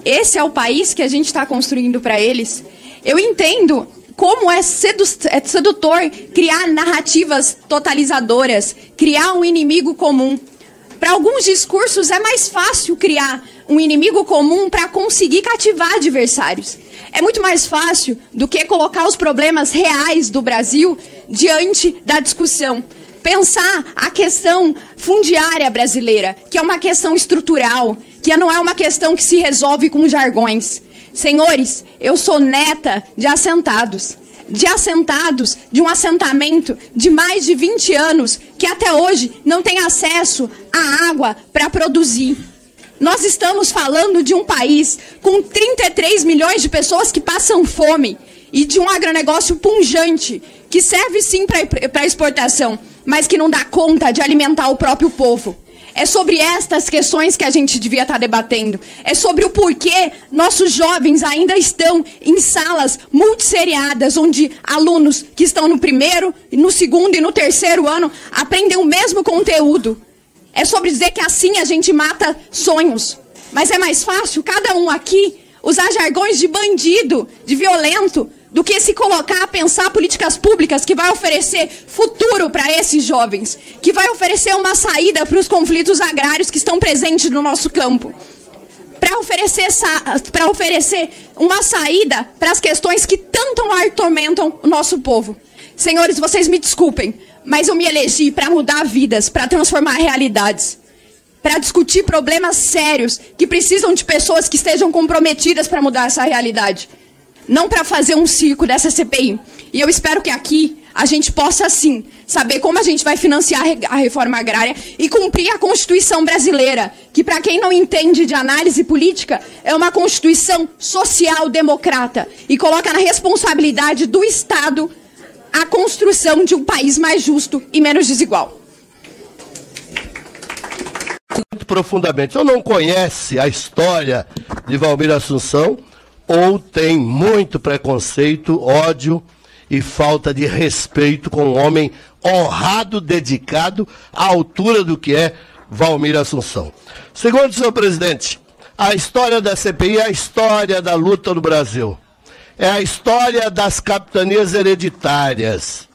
Esse é o país que a gente está construindo para eles? Eu entendo como é sedutor criar narrativas totalizadoras, criar um inimigo comum. Para alguns discursos é mais fácil criar um inimigo comum para conseguir cativar adversários. É muito mais fácil do que colocar os problemas reais do Brasil diante da discussão. Pensar a questão fundiária brasileira, que é uma questão estrutural, que não é uma questão que se resolve com jargões. Senhores, eu sou neta de assentados de um assentamento de mais de 20 anos que até hoje não tem acesso à água para produzir. Nós estamos falando de um país com 33 milhões de pessoas que passam fome e de um agronegócio pujante que serve sim para exportação, mas que não dá conta de alimentar o próprio povo. É sobre estas questões que a gente devia estar debatendo. É sobre o porquê nossos jovens ainda estão em salas multisseriadas, onde alunos que estão no primeiro, no segundo e no terceiro ano aprendem o mesmo conteúdo. É sobre dizer que assim a gente mata sonhos. Mas é mais fácil cada um aqui usar jargões de bandido, de violento, do que se colocar a pensar políticas públicas que vai oferecer futuro para esses jovens, que vai oferecer uma saída para os conflitos agrários que estão presentes no nosso campo, para oferecer uma saída para as questões que tanto atormentam o nosso povo. Senhores, vocês me desculpem, mas eu me elegi para mudar vidas, para transformar realidades, para discutir problemas sérios que precisam de pessoas que estejam comprometidas para mudar essa realidade. Não para fazer um circo dessa CPI. E eu espero que aqui a gente possa, sim, saber como a gente vai financiar a reforma agrária e cumprir a Constituição brasileira, que, para quem não entende de análise política, é uma Constituição social-democrata e coloca na responsabilidade do Estado a construção de um país mais justo e menos desigual. Muito profundamente. Ou não conhece a história de Walmir Assunção, ou tem muito preconceito, ódio e falta de respeito com um homem honrado, dedicado à altura do que é Walmir Assunção. Segundo o senhor presidente, a história da CPI é a história da luta no Brasil. É a história das capitanias hereditárias.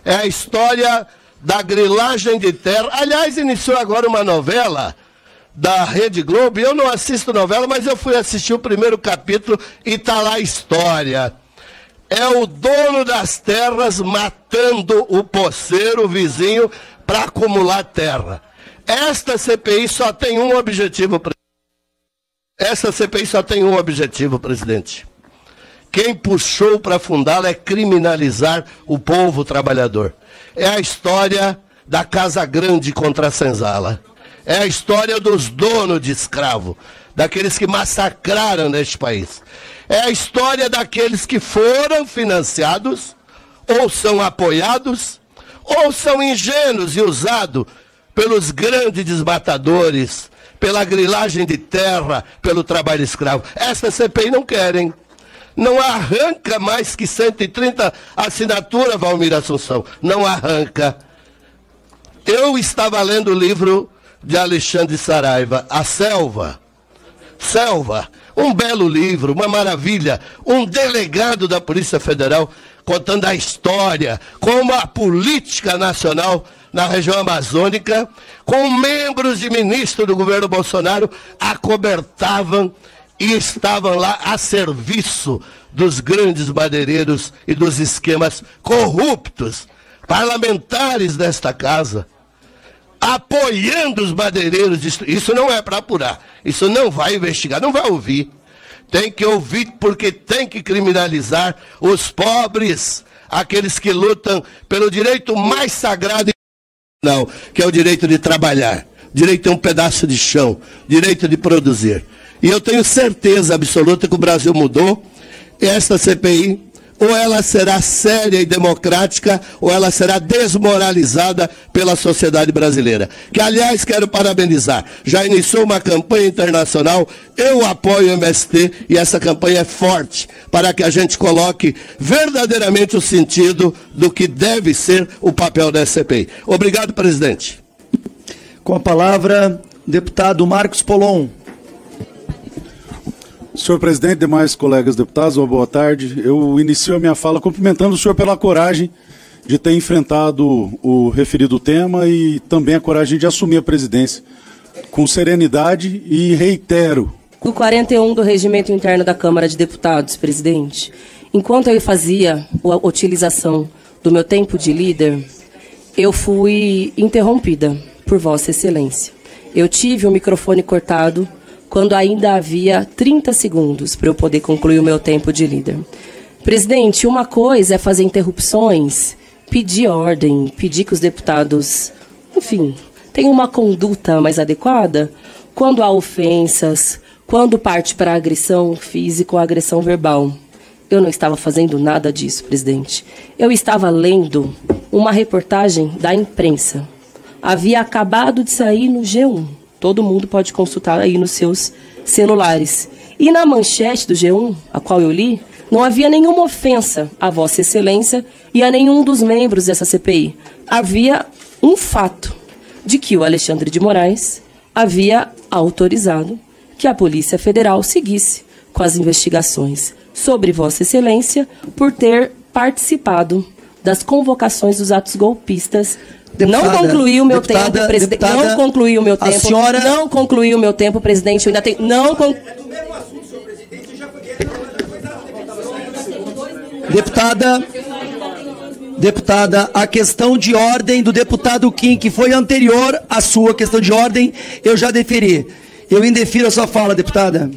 É a história da grilagem de terra. Aliás, iniciou agora uma novela da Rede Globo, eu não assisto novela, mas eu fui assistir o primeiro capítulo e está lá a história. É o dono das terras matando o poceiro, o vizinho, para acumular terra. Esta CPI só tem um objetivo, essa CPI só tem um objetivo, presidente. Quem puxou para fundá-la é criminalizar o povo trabalhador. É a história da Casa Grande contra a Senzala. É a história dos donos de escravo, daqueles que massacraram neste país. É a história daqueles que foram financiados, ou são apoiados, ou são ingênuos e usados pelos grandes desmatadores, pela grilagem de terra, pelo trabalho escravo. Essa CPI não querem. Não arranca mais que 130 assinaturas, Walmir Assunção. Não arranca. Eu estava lendo o livro de Alexandre Saraiva, A Selva. Selva, um belo livro, uma maravilha. Um delegado da Polícia Federal contando a história, como a política nacional na região amazônica, com membros de ministro do governo Bolsonaro, acobertavam e estavam lá a serviço dos grandes madeireiros e dos esquemas corruptos, parlamentares desta casa, apoiando os madeireiros. Isso não é para apurar, isso não vai investigar, não vai ouvir. Tem que ouvir porque tem que criminalizar os pobres, aqueles que lutam pelo direito mais sagrado, não, que é o direito de trabalhar, direito de ter um pedaço de chão, direito de produzir. E eu tenho certeza absoluta que o Brasil mudou. Esta CPI, ou ela será séria e democrática, ou ela será desmoralizada pela sociedade brasileira. Que, aliás, quero parabenizar. Já iniciou uma campanha internacional, eu apoio o MST, e essa campanha é forte, para que a gente coloque verdadeiramente o sentido do que deve ser o papel da CPI. Obrigado, presidente. Com a palavra, deputado Marcos Polon. Senhor presidente, demais colegas deputados, uma boa tarde. Eu inicio a minha fala cumprimentando o senhor pela coragem de ter enfrentado o referido tema e também a coragem de assumir a presidência com serenidade e reitero. Do 41 do Regimento Interno da Câmara de Deputados, presidente, enquanto eu fazia a utilização do meu tempo de líder, eu fui interrompida por Vossa Excelência. Eu tive o microfone cortado quando ainda havia 30 segundos para eu poder concluir o meu tempo de líder. Presidente, uma coisa é fazer interrupções, pedir ordem, pedir que os deputados, enfim, tenham uma conduta mais adequada quando há ofensas, quando parte para agressão física ou agressão verbal. Eu não estava fazendo nada disso, presidente. Eu estava lendo uma reportagem da imprensa. Havia acabado de sair no G1. Todo mundo pode consultar aí nos seus celulares. E na manchete do G1, a qual eu li, não havia nenhuma ofensa a Vossa Excelência e a nenhum dos membros dessa CPI. Havia um fato de que o Alexandre de Moraes havia autorizado que a Polícia Federal seguisse com as investigações sobre Vossa Excelência por ter participado das convocações dos atos golpistas. Deputada, não concluí o meu tempo, presidente. Não concluí o meu tempo. Senhora... Não concluí o meu tempo, presidente. Eu ainda tenho. Não con... Deputada, a questão de ordem do deputado Kim, que foi anterior à sua questão de ordem, eu já deferi. Eu indefiro a sua fala, deputada.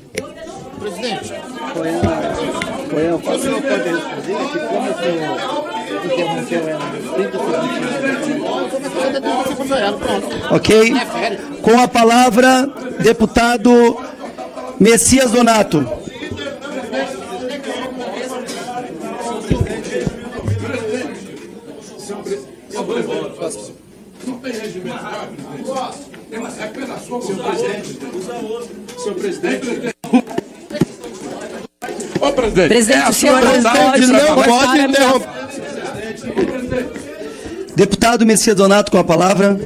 Presidente, o senhor pode responder que como o senhor interrompeu ela nos 30 segundos, ok. Com a palavra, deputado Messias Donato. Não tem regimento rápido. É apenas sua vontade. Senhor presidente. Ô, presidente. Presidente, o senhor não pode interromper. Deputado Messias Donato, com a palavra.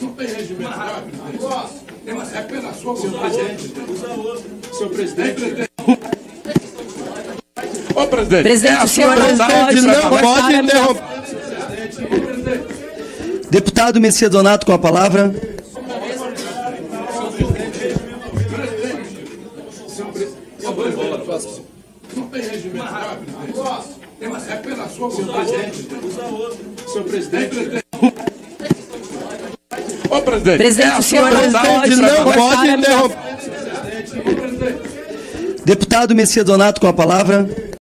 Não tem regimento rápido. É apenas sua vontade. Senhor presidente. Ô, presidente. Presidente, o senhor não pode interromper. Deputado Messias Donato, com a palavra. Não tem regimento rápido. É apenas sua vontade. Senhor presidente. Ô, presidente. Presidente, o senhor não pode interromper. Deputado Messias Donato, com a palavra.